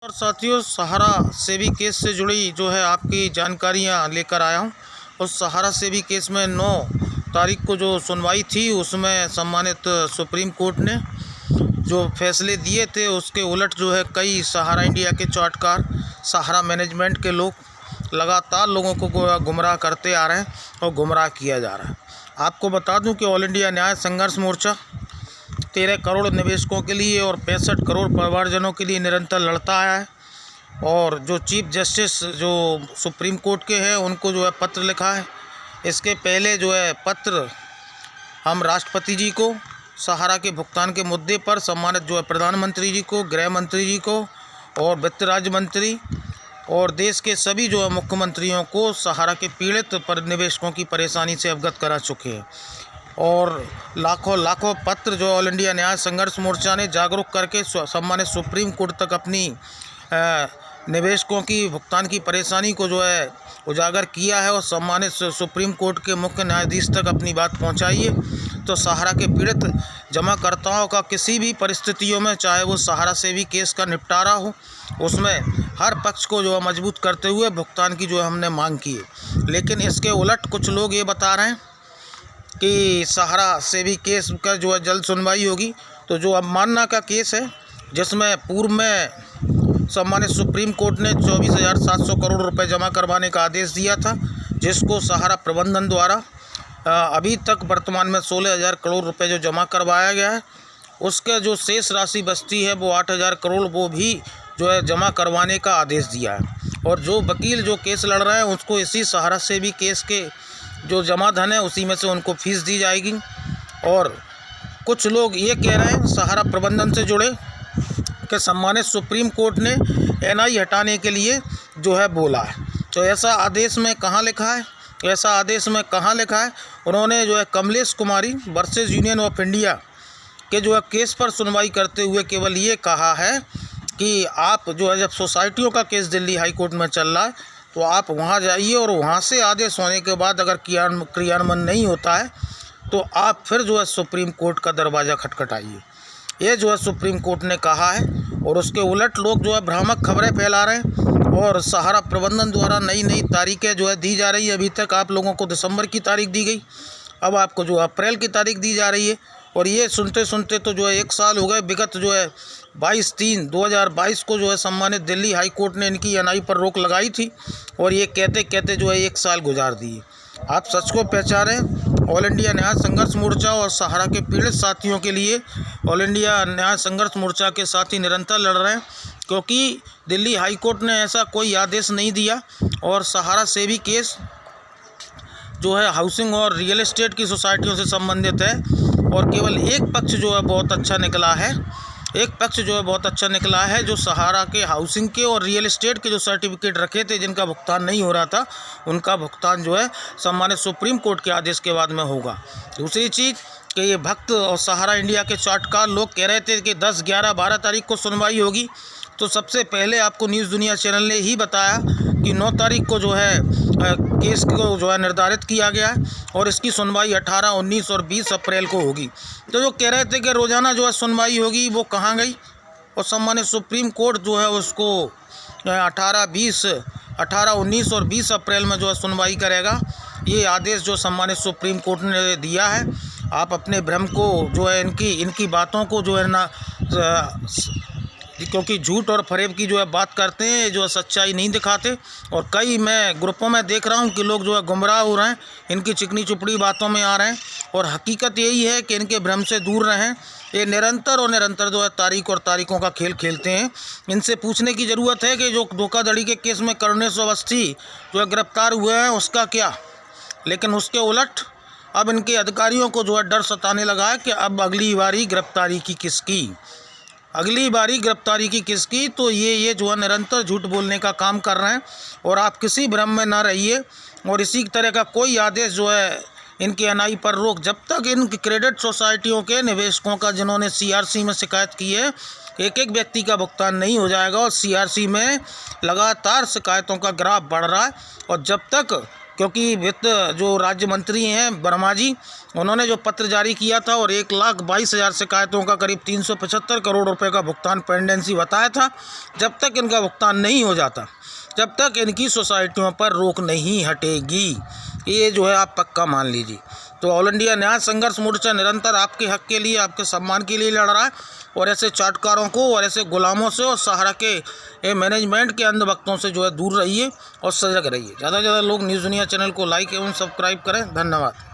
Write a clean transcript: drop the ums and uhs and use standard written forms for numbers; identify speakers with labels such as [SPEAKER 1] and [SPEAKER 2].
[SPEAKER 1] और साथियों, सहारा सेवी केस से जुड़ी जो है आपकी जानकारियां लेकर आया हूं। उस सहारा सेवी केस में 9 तारीख को जो सुनवाई थी उसमें सम्मानित सुप्रीम कोर्ट ने जो फैसले दिए थे उसके उलट जो है कई सहारा इंडिया के चार्टकार, सहारा मैनेजमेंट के लोग लगातार लोगों को गुमराह करते आ रहे हैं और गुमराह किया जा रहा है। आपको बता दूं कि ऑल इंडिया न्याय संघर्ष मोर्चा 13 करोड़ निवेशकों के लिए और 65 करोड़ परिवारजनों के लिए निरंतर लड़ता आया है। और जो चीफ जस्टिस जो सुप्रीम कोर्ट के हैं उनको जो है पत्र लिखा है। इसके पहले जो है पत्र हम राष्ट्रपति जी को, सहारा के भुगतान के मुद्दे पर सम्मानित जो है प्रधानमंत्री जी को, गृह मंत्री जी को और वित्त राज्य मंत्री और देश के सभी जो है मुख्यमंत्रियों को सहारा के पीड़ित पर निवेशकों की परेशानी से अवगत करा चुके हैं। और लाखों पत्र जो ऑल इंडिया न्याय संघर्ष मोर्चा ने जागरूक करके सम्मानित सुप्रीम कोर्ट तक अपनी निवेशकों की भुगतान की परेशानी को जो है उजागर किया है और सम्मानित सुप्रीम कोर्ट के मुख्य न्यायाधीश तक अपनी बात पहुंचाई है। तो सहारा के पीड़ित जमाकर्ताओं का किसी भी परिस्थितियों में, चाहे वो सहारा सेवी केस का निपटारा हो, उसमें हर पक्ष को जो है मजबूत करते हुए भुगतान की जो है हमने मांग की है। लेकिन इसके उलट कुछ लोग ये बता रहे हैं कि सहारा सेवी केस का जो है जल्द सुनवाई होगी। तो जो अवमानना का केस है जिसमें पूर्व में सम्मानित सुप्रीम कोर्ट ने 24,700 करोड़ रुपए जमा करवाने का आदेश दिया था, जिसको सहारा प्रबंधन द्वारा अभी तक वर्तमान में 16,000 करोड़ रुपए जो जमा करवाया गया है, उसका जो शेष राशि बचती है वो 8,000 करोड़ वो भी जो है जमा करवाने का आदेश दिया है। और जो वकील जो केस लड़ रहे हैं उसको इसी सहारा सेवी केस के जो जमा धन है उसी में से उनको फीस दी जाएगी। और कुछ लोग ये कह रहे हैं सहारा प्रबंधन से जुड़े कि सम्मानित सुप्रीम कोर्ट ने एनआई हटाने के लिए जो है बोला है। तो ऐसा आदेश में कहाँ लिखा है? ऐसा आदेश में कहाँ लिखा है? उन्होंने जो है Kamlesh Kumari versus union of India के जो है केस पर सुनवाई करते हुए केवल ये कहा है कि आप जो है जब सोसाइटियों का केस दिल्ली हाई कोर्ट में चल रहा है तो आप वहाँ जाइए और वहाँ से आदेश होने के बाद अगर क्रियान्वयन नहीं होता है तो आप फिर जो है सुप्रीम कोर्ट का दरवाज़ा खटखटाइए। ये जो है सुप्रीम कोर्ट ने कहा है। और उसके उलट लोग जो है भ्रामक खबरें फैला रहे हैं और सहारा प्रबंधन द्वारा नई तारीखें जो है दी जा रही है। अभी तक आप लोगों को दिसंबर की तारीख दी गई, अब आपको जो अप्रैल की तारीख दी जा रही है। और ये सुनते सुनते तो जो है 1 साल हो गए। विगत जो है 22/3/2022 को जो है सम्मानित दिल्ली हाई कोर्ट ने इनकी एनआई पर रोक लगाई थी और ये कहते कहते जो है 1 साल गुजार दिए। आप सच को पहचानें। ऑल इंडिया न्याय संघर्ष मोर्चा और सहारा के पीड़ित साथियों के लिए ऑल इंडिया न्याय संघर्ष मोर्चा के साथी निरंतर लड़ रहे हैं, क्योंकि दिल्ली हाई कोर्ट ने ऐसा कोई आदेश नहीं दिया। और सहारा सेवी केस जो है हाउसिंग और रियल एस्टेट की सोसाइटियों से संबंधित है और केवल एक पक्ष जो है बहुत अच्छा निकला है। एक पक्ष जो है बहुत अच्छा निकला है जो सहारा के हाउसिंग के और रियल एस्टेट के जो सर्टिफिकेट रखे थे जिनका भुगतान नहीं हो रहा था, उनका भुगतान जो है सम्मानित सुप्रीम कोर्ट के आदेश के बाद में होगा। दूसरी चीज़ कि ये भक्त और सहारा इंडिया के चार्टकार लोग कह रहे थे कि 10, 11, 12 तारीख को सुनवाई होगी। तो सबसे पहले आपको न्यूज़ दुनिया चैनल ने ही बताया कि 9 तारीख को जो है केस को जो है निर्धारित किया गया है और इसकी सुनवाई 18, 19 और 20 अप्रैल को होगी। तो जो कह रहे थे कि रोज़ाना जो है सुनवाई होगी वो कहाँ गई? और सम्मानित सुप्रीम कोर्ट जो है उसको 18, 19 और 20 अप्रैल में जो है सुनवाई करेगा। ये आदेश जो सम्मानित सुप्रीम कोर्ट ने दिया है। आप अपने भ्रम को जो है इनकी बातों को जो है ना, क्योंकि झूठ और फरेब की जो है बात करते हैं, जो है सच्चाई नहीं दिखाते। और कई मैं ग्रुपों में देख रहा हूं कि लोग जो है गुमराह हो रहे हैं, इनकी चिकनी चुपड़ी बातों में आ रहे हैं। और हकीकत यही है कि इनके भ्रम से दूर रहें। ये निरंतर जो है तारीख और तारीखों का खेल खेलते हैं। इनसे पूछने की ज़रूरत है कि जो धोखाधड़ी के केस में करुणेश अवस्थी जो है गिरफ्तार हुए हैं उसका क्या। लेकिन उसके उलट अब इनके अधिकारियों को जो है डर सताने लगा है कि अब अगली बारी गिरफ्तारी की किसकी, अगली बारी गिरफ्तारी की किसकी। तो ये जो है निरंतर झूठ बोलने का काम कर रहे हैं। और आप किसी भ्रम में ना रहिए। और इसी तरह का कोई आदेश जो है इनके एनआई पर रोक, जब तक इन क्रेडिट सोसाइटियों के निवेशकों का जिन्होंने सीआरसी में शिकायत की है, एक व्यक्ति का भुगतान नहीं हो जाएगा। और सीआरसी में लगातार शिकायतों का ग्राफ बढ़ रहा है। और जब तक क्योंकि वित्त जो राज्य मंत्री हैं वर्मा जी, उन्होंने जो पत्र जारी किया था और 1,22,000 शिकायतों का करीब 375 करोड़ रुपए का भुगतान पेंडेंसी बताया था, जब तक इनका भुगतान नहीं हो जाता जब तक इनकी सोसाइटियों पर रोक नहीं हटेगी। ये जो है आप पक्का मान लीजिए। तो ऑल इंडिया न्याय संघर्ष मोर्चा निरंतर आपके हक के लिए, आपके सम्मान के लिए लड़ रहा है और ऐसे चाटकारों को और ऐसे गुलामों से और सहारा के मैनेजमेंट के अंधभक्तों से जो है दूर रहिए और सजग रहिए। ज़्यादा से ज़्यादा लोग न्यूज़ दुनिया चैनल को लाइक एवं सब्सक्राइब करें। धन्यवाद।